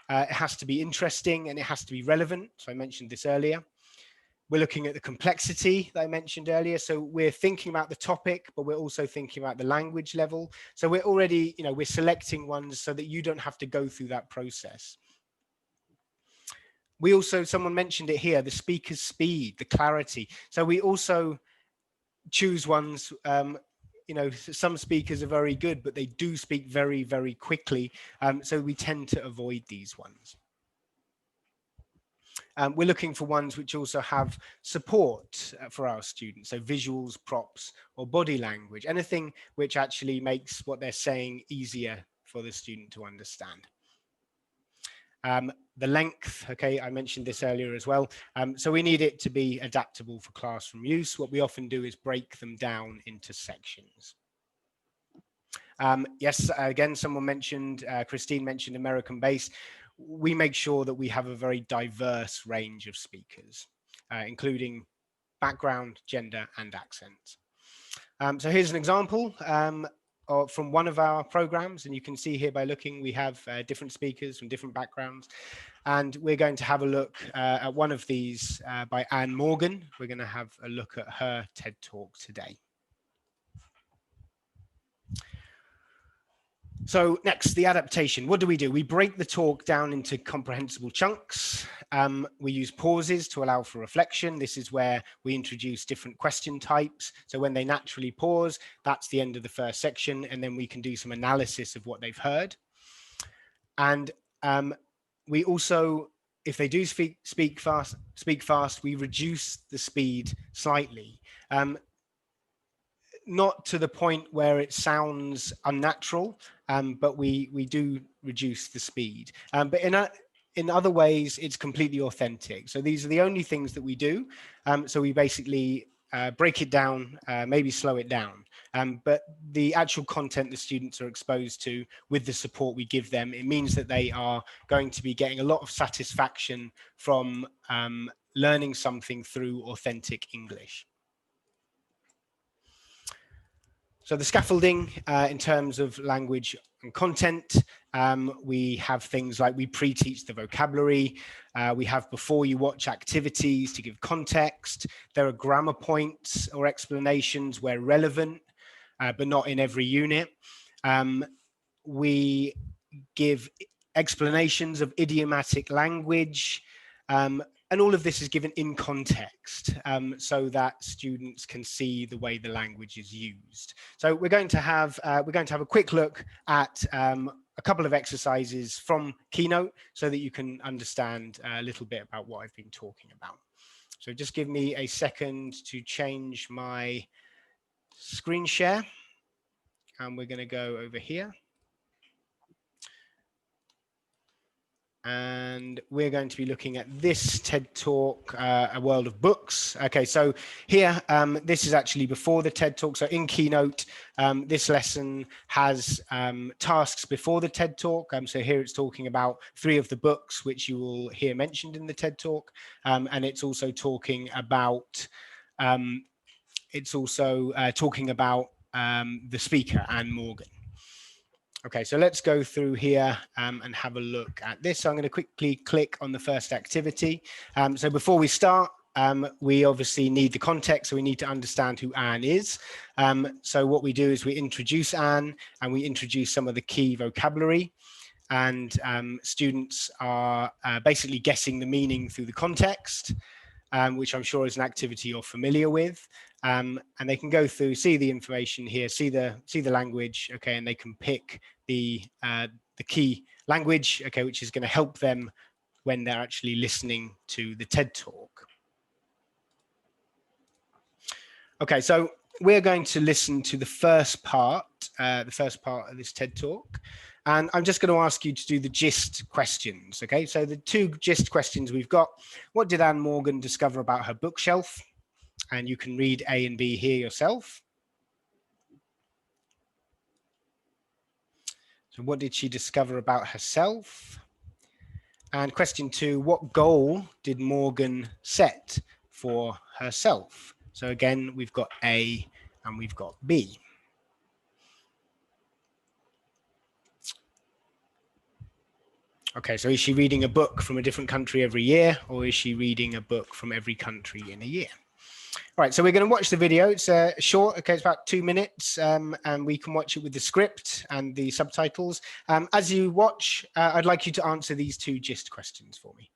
It has to be interesting and it has to be relevant. So I mentioned this earlier. We're looking at the complexity that I mentioned earlier. So we're thinking about the topic, but we're also thinking about the language level. So we're already, we're selecting ones so that you don't have to go through that process. We also, someone mentioned it here, the speaker's speed, the clarity. So we also choose ones, some speakers are very good, but they do speak very, very quickly. So we tend to avoid these ones. we're looking for ones which also have support for our students, so visuals, props, or body language, anything which actually makes what they're saying easier for the student to understand. The length, okay, I mentioned this earlier as well. So we need it to be adaptable for classroom use. What we often do is break them down into sections. Yes, again, someone mentioned, Christine mentioned American based. We make sure that we have a very diverse range of speakers, including background, gender, and accent. So here's an example from one of our programs, and you can see here by looking, we have different speakers from different backgrounds, and we're going to have a look at one of these by Anne Morgan. We're going to have a look at her TED Talk today. So next, the adaptation. What do? We break the talk down into comprehensible chunks. We use pauses to allow for reflection. This is where we introduce different question types. So when they naturally pause, that's the end of the first section, and then we can do some analysis of what they've heard. And we also, if they do speak fast, we reduce the speed slightly. Not to the point where it sounds unnatural, but we do reduce the speed. But in other ways, it's completely authentic. So these are the only things that we do. So we basically break it down, maybe slow it down. But the actual content the students are exposed to with the support we give them, it means that they are going to be getting a lot of satisfaction from learning something through authentic English. So the scaffolding in terms of language and content, we have things like we pre-teach the vocabulary, we have before you watch activities to give context, there are grammar points or explanations where relevant, but not in every unit. We give explanations of idiomatic language, and all of this is given in context so that students can see the way the language is used. So we're going to have a quick look at a couple of exercises from Keynote so that you can understand a little bit about what I've been talking about. So just give me a second to change my screen share, and we're going to go over here. And we're going to be looking at this TED Talk, A World of Books. Okay, so here, this is actually before the TED Talk. So in Keynote, this lesson has tasks before the TED Talk. So here it's talking about 3 of the books, which you will hear mentioned in the TED Talk. And it's also talking about, the speaker, Anne Morgan. Okay, so let's go through here and have a look at this. So I'm going to quickly click on the first activity. So before we start, we obviously need the context, so we need to understand who Anne is. So what we do is we introduce Anne and we introduce some of the key vocabulary, and students are basically guessing the meaning through the context, which I'm sure is an activity you're familiar with. And they can go through, see the information here, see the language, okay, and they can pick the key language, okay, which is going to help them when they're actually listening to the TED Talk. Okay, so we're going to listen to the first part of this TED Talk. And I'm just going to ask you to do the gist questions, okay? So the 2 gist questions we've got: what did Anne Morgan discover about her bookshelf? And you can read A and B here yourself. So what did she discover about herself? And question 2, what goal did Morgan set for herself? So again, we've got A and we've got B. Okay, so is she reading a book from a different country every year, or is she reading a book from every country in a year? All right, so we're going to watch the video. It's short, okay, it's about 2 minutes, and we can watch it with the script and the subtitles. As you watch, I'd like you to answer these 2 gist questions for me.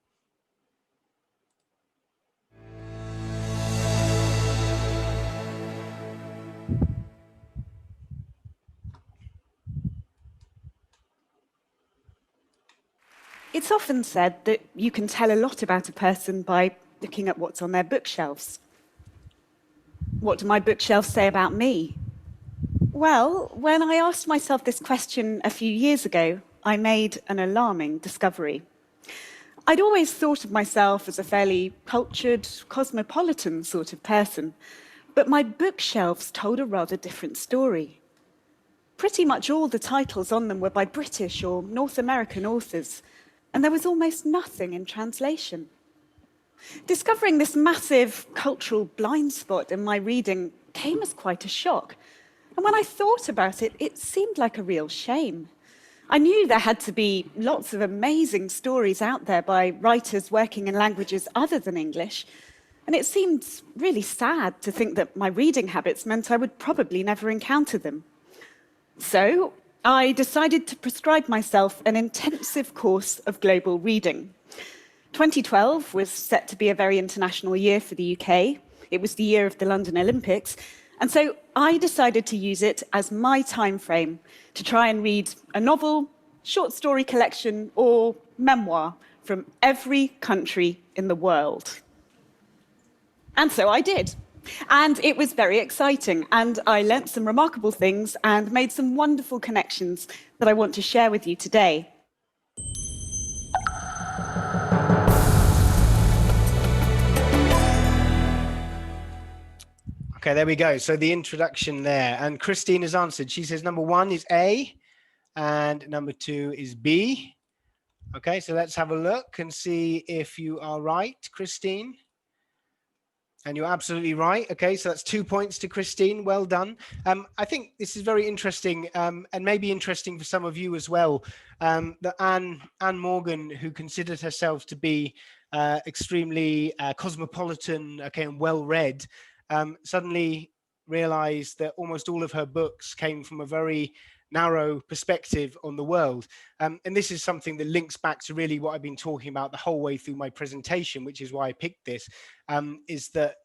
It's often said that you can tell a lot about a person by looking at what's on their bookshelves. What do my bookshelves say about me? Well, when I asked myself this question a few years ago, I made an alarming discovery. I'd always thought of myself as a fairly cultured, cosmopolitan sort of person, but my bookshelves told a rather different story. Pretty much all the titles on them were by British or North American authors, and there was almost nothing in translation. Discovering this massive cultural blind spot in my reading came as quite a shock. And when I thought about it, it seemed like a real shame. I knew there had to be lots of amazing stories out there by writers working in languages other than English, and it seemed really sad to think that my reading habits meant I would probably never encounter them. So I decided to prescribe myself an intensive course of global reading. 2012 was set to be a very international year for the UK. It was the year of the London Olympics. And so I decided to use it as my time frame to try and read a novel, short story collection, or memoir from every country in the world. And so I did. And it was very exciting. And I learnt some remarkable things and made some wonderful connections that I want to share with you today. Okay, there we go. So the introduction there. And Christine has answered. She says number 1 is A and number 2 is B. Okay, so let's have a look and see if you are right, Christine. And you're absolutely right. Okay, so that's 2 points to Christine. Well done. I think this is very interesting and maybe interesting for some of you as well. That Anne Morgan, who considered herself to be extremely cosmopolitan, okay, and well-read, suddenly realized that almost all of her books came from a very narrow perspective on the world. And this is something that links back to really what I've been talking about the whole way through my presentation, which is why I picked this, is that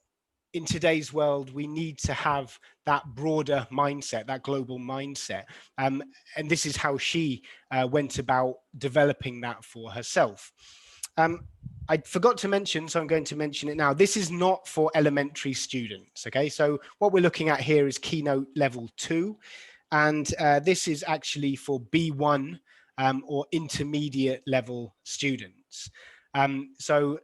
in today's world, we need to have that broader mindset, that global mindset. And this is how she went about developing that for herself. I forgot to mention, so I'm going to mention it now. This is not for elementary students, okay? So what we're looking at here is Keynote Level 2. And this is actually for B1 or intermediate level students. So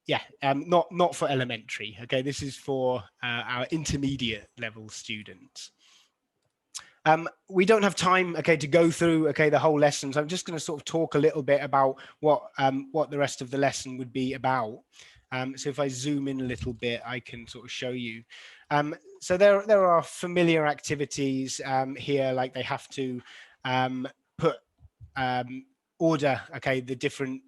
yeah, not for elementary. Okay, this is for our intermediate level students. We don't have time, okay, to go through, okay, the whole lesson. So I'm just going to sort of talk a little bit about what the rest of the lesson would be about. So if I zoom in a little bit, I can sort of show you. So there are familiar activities here, like they have to put order, okay, the different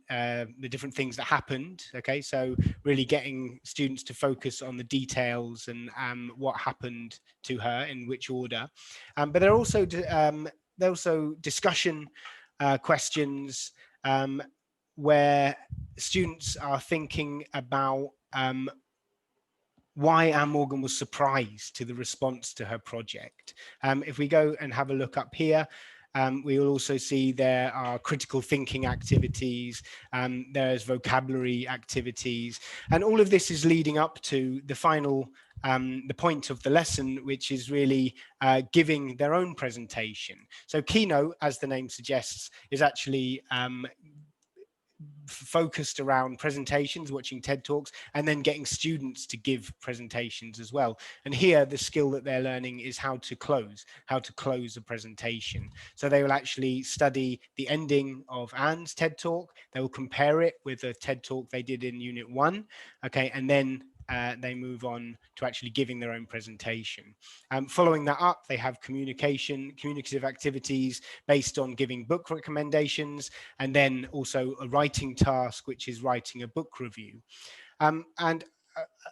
things that happened, okay, so really getting students to focus on the details and what happened to her in which order, but there are also discussion questions where students are thinking about why Anne Morgan was surprised to the response to her project. If we go and have a look up here, we will also see there are critical thinking activities, there's vocabulary activities, and all of this is leading up to the final, the point of the lesson, which is really giving their own presentation. So Keynote, as the name suggests, is actually focused around presentations, watching TED Talks, and then getting students to give presentations as well. And here, the skill that they're learning is how to close a presentation. So they will actually study the ending of Anne's TED Talk. They will compare it with a TED Talk they did in Unit 1, okay, and then they move on to actually giving their own presentation. Following that up, they have communicative activities based on giving book recommendations, and then also a writing task, which is writing a book review. And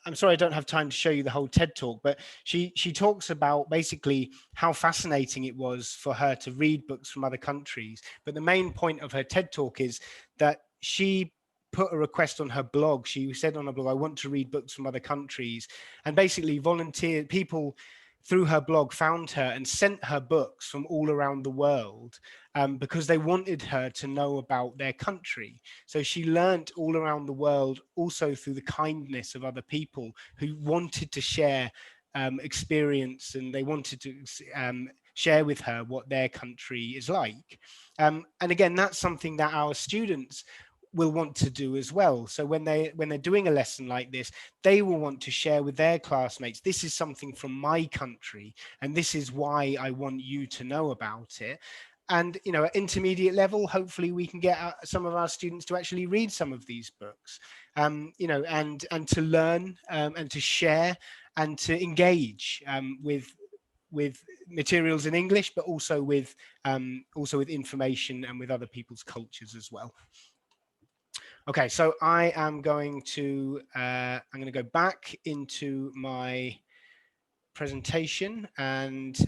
I'm sorry I don't have time to show you the whole TED Talk, but she talks about basically how fascinating it was for her to read books from other countries. But the main point of her TED Talk is that she put a request on her blog. She said on her blog, I want to read books from other countries, and basically through her blog, found her and sent her books from all around the world because they wanted her to know about their country. So she learnt all around the world, also through the kindness of other people who wanted to share experience, and they wanted to share with her what their country is like. And again, that's something that our students will want to do as well. So when they're doing a lesson like this, they will want to share with their classmates, this is something from my country, and this is why I want you to know about it. And, you know, at intermediate level, hopefully we can get some of our students to actually read some of these books, you know, and to learn and to share and to engage with materials in English, but also with information and with other people's cultures as well. Okay, so I am going to go back into my presentation and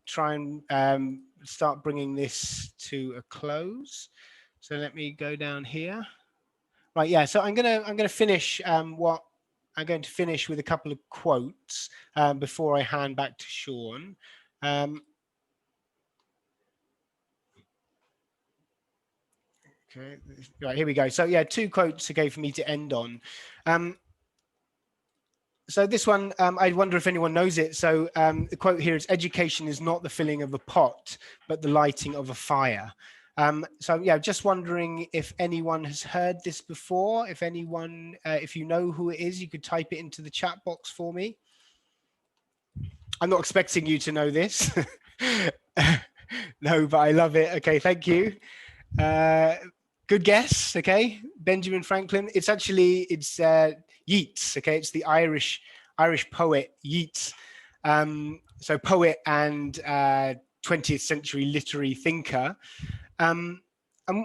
try and start bringing this to a close. So let me go down here. Right, yeah. So I'm gonna finish what I'm going to finish with a couple of quotes before I hand back to Sean. Okay, right, here we go. So yeah, two quotes okay for me to end on. So this one, I wonder if anyone knows it. So the quote here is, education is not the filling of a pot, but the lighting of a fire. So yeah, just wondering if anyone has heard this before. If anyone, if you know who it is, you could type it into the chat box for me. I'm not expecting you to know this. No, but I love it. Okay, thank you. Good guess. Okay, Benjamin Franklin. It's Yeats. Okay, it's the Irish poet Yeats. So poet and 20th century literary thinker. And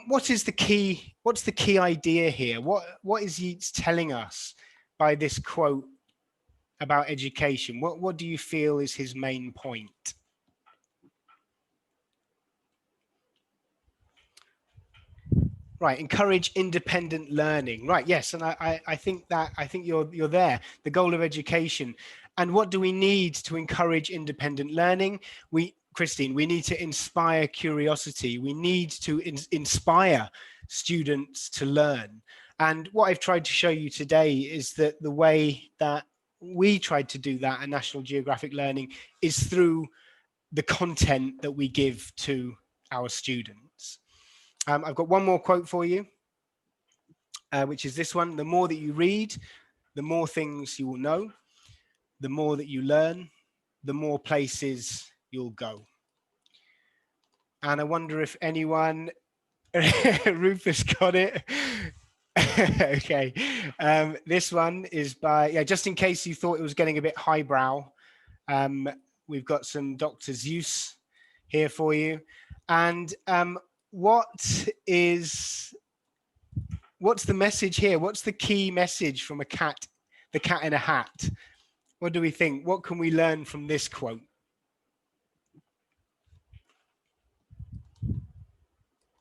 what's the key idea here? What is Yeats telling us by this quote about education? What do you feel is his main point? Right, encourage independent learning. Right, yes, and I think you're there. The goal of education, and what do we need to encourage independent learning? Christine, we need to inspire curiosity. We need to inspire students to learn. And what I've tried to show you today is that the way that we tried to do that at National Geographic Learning is through the content that we give to our students. I've got one more quote for you, which is this one. The more that you read, the more things you will know. The more that you learn, the more places you'll go. And I wonder if anyone, Rufus got it. Okay. This one is by, yeah, just in case you thought it was getting a bit highbrow, we've got some Dr. Zeus here for you. And what's the message here? What's the key message from the cat in a hat? What do we think? What can we learn from this quote?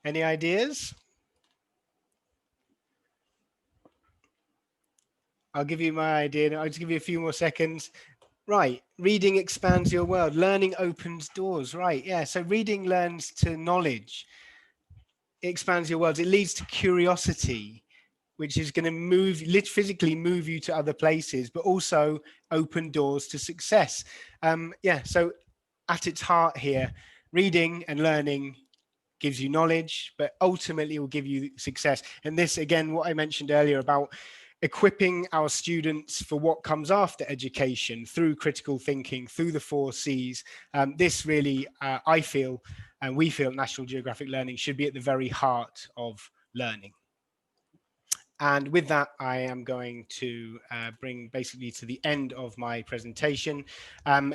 Any ideas? I'll give you my idea. I'll just give you a few more seconds. Right, reading expands your world. Learning opens doors. Right, yeah. So reading learns to knowledge. It expands your world. It leads to curiosity, which is going to physically move you to other places, but also open doors to success. Yeah, so at its heart here, reading and learning gives you knowledge, but ultimately will give you success. And this, again, what I mentioned earlier about equipping our students for what comes after education through critical thinking, through the 4 C's. This really, I feel, and we feel, National Geographic Learning should be at the very heart of learning. And with that, I am going to bring basically to the end of my presentation.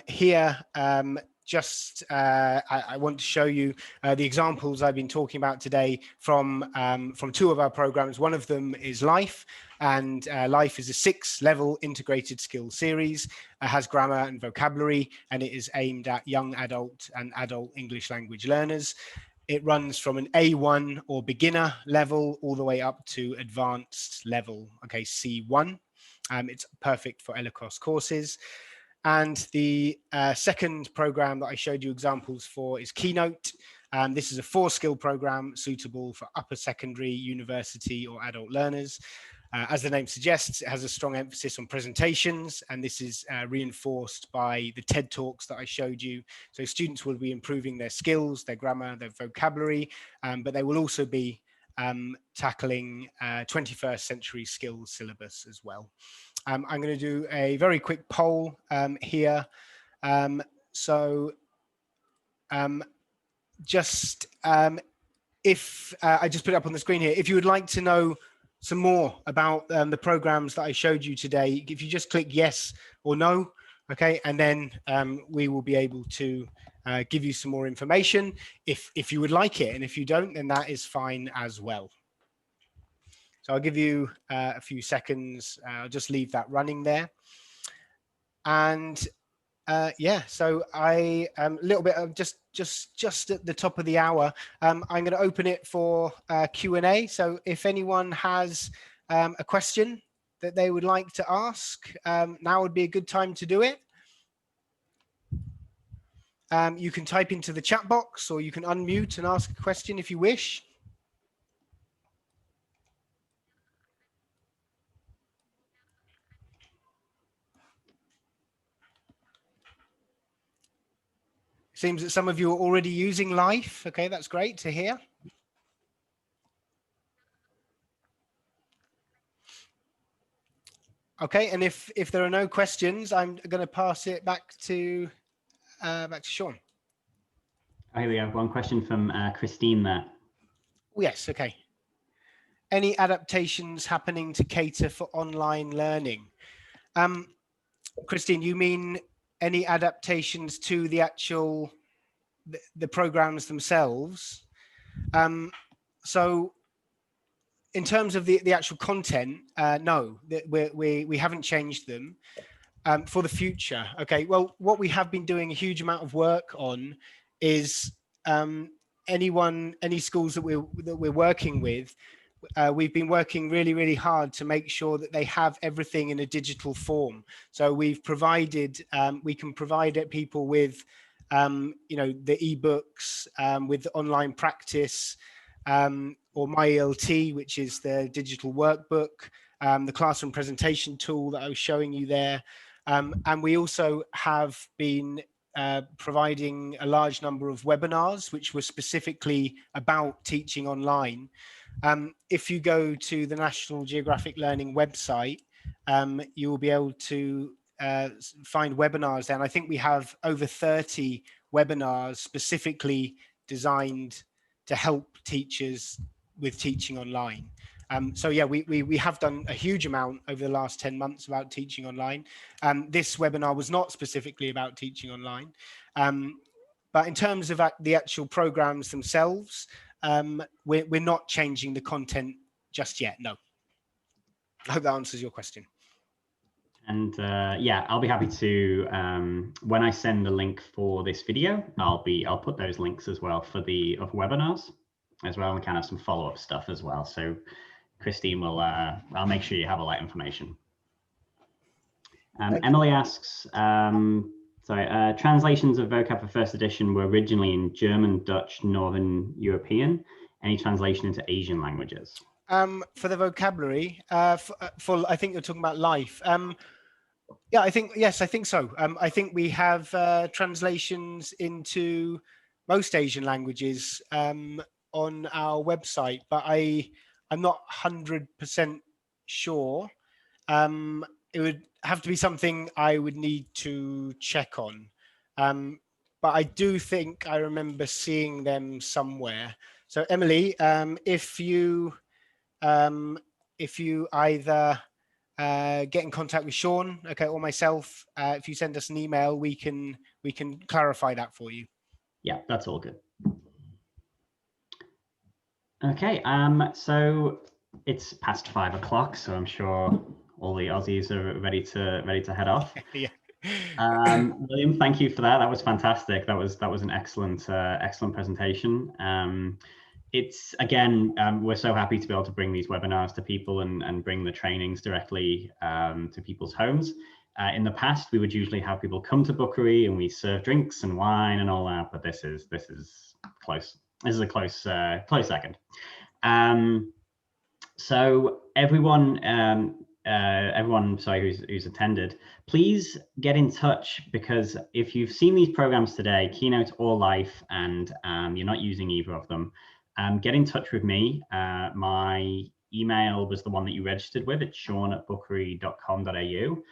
Here, I want to show you the examples I've been talking about today from 2 of our programs. One of them is Life, and Life is a 6-level integrated skills series. It has grammar and vocabulary, and it is aimed at young adult and adult English language learners. It runs from an A1 or beginner level all the way up to advanced level, okay, C1. It's perfect for ELICOS courses. And the second program that I showed you examples for is Keynote. This is a 4-skill program suitable for upper secondary, university, or adult learners. As the name suggests, it has a strong emphasis on presentations, and this is reinforced by the TED Talks that I showed you. So students will be improving their skills, their grammar, their vocabulary, but they will also be tackling 21st century skills syllabus as well. I'm going to do a very quick poll here. If I just put it up on the screen here, if you would like to know some more about the programs that I showed you today, if you just click yes or no, okay, and then we will be able to give you some more information if you would like it, and if you don't, then that is fine as well. So I'll give you a few seconds. I'll just leave that running there. And yeah, so I a little bit of just at the top of the hour, I'm going to open it for Q&A. So if anyone has a question that they would like to ask, now would be a good time to do it. You can type into the chat box, or you can unmute and ask a question if you wish. Seems that some of you are already using Life. Okay, that's great to hear. Okay, and if there are no questions, I'm going to pass it back to Sean. Oh, here we go. One question from Christine there. Yes, okay. Any adaptations happening to cater for online learning? Christine, you mean any adaptations to the actual the programs themselves? So in terms of the actual content, no, we haven't changed them. For the future, okay, well, what we have been doing a huge amount of work on is any schools that we're working with, we've been working really hard to make sure that they have everything in a digital form. So we've provided, we can provide people with, you know, the ebooks, with online practice, or MyELT, which is the digital workbook, the classroom presentation tool that I was showing you there. And we also have been providing a large number of webinars, which were specifically about teaching online. If you go to the National Geographic Learning website, you will be able to find webinars there. And I think we have over 30 webinars specifically designed to help teachers with teaching online. So yeah, we have done a huge amount over the last 10 months about teaching online. This webinar was not specifically about teaching online. But in terms of the actual programs themselves, we're not changing the content just yet, no. I hope that answers your question. And yeah, I'll be happy to, when I send the link for this video, I'll put those links as well for the other webinars as well, and kind of some follow-up stuff as well. So Christine will, I'll make sure you have all that information. Emily asks, translations of vocab for first edition were originally in German, Dutch, Northern European. Any translation into Asian languages? For the vocabulary, I think you're talking about Life. Yeah, yes, I think so. I think we have translations into most Asian languages on our website, but I'm not 100% sure. It would have to be something I would need to check on. But I do think I remember seeing them somewhere. So Emily, if you either get in contact with Sean, okay, or myself, if you send us an email, we can clarify that for you. Yeah, that's all good. Okay, so it's past 5 o'clock, so I'm sure all the Aussies are ready to head off. Yeah. William, thank you for that. That was fantastic. That was an excellent presentation. it's again, we're so happy to be able to bring these webinars to people and bring the trainings directly to people's homes. In the past, we would usually have people come to Bookery and we serve drinks and wine and all that, but this is close. This is a close second. So everyone, sorry, who's attended, please get in touch, because if you've seen these programs today, Keynote or Life, and you're not using either of them, get in touch with me. My email was the one that you registered with. It's sean@bookery.com.au.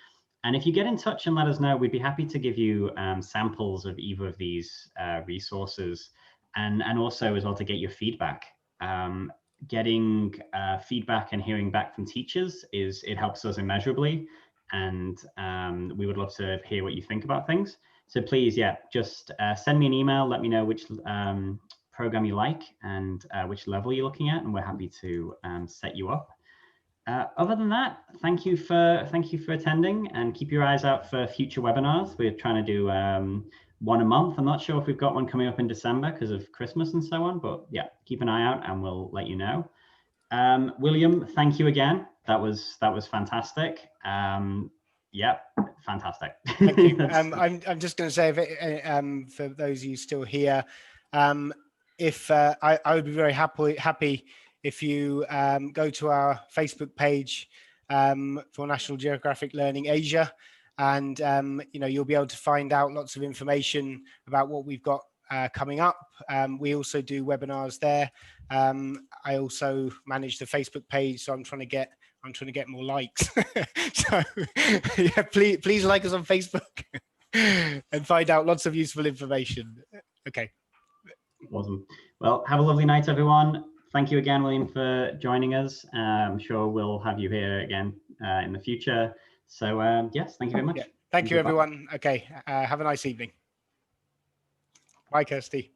And if you get in touch and let us know, we'd be happy to give you samples of either of these resources, and also as well to get your feedback. Getting feedback and hearing back from teachers it helps us immeasurably, and we would love to hear what you think about things. So please, yeah, just send me an email, let me know which program you like and which level you're looking at, and we're happy to set you up. Other than that, thank you for attending, and keep your eyes out for future webinars. We're trying to do one a month. I'm not sure if we've got one coming up in December because of Christmas and so on, but yeah, keep an eye out and we'll let you know. William, thank you again. That was fantastic. Yeah, fantastic. Thank you. I'm just going to say, for those of you still here, if I would be very happy if you go to our Facebook page for National Geographic Learning Asia, and you'll be able to find out lots of information about what we've got coming up. We also do webinars there. I also manage the Facebook page, so I'm trying to get more likes. So yeah, please like us on Facebook and find out lots of useful information. Okay. Awesome. Well, have a lovely night, everyone. Thank you again, William, for joining us. I'm sure we'll have you here again in the future. So yes, thank you very much. Yeah. Thank you, everyone. Okay, have a nice evening. Bye, Kirsty.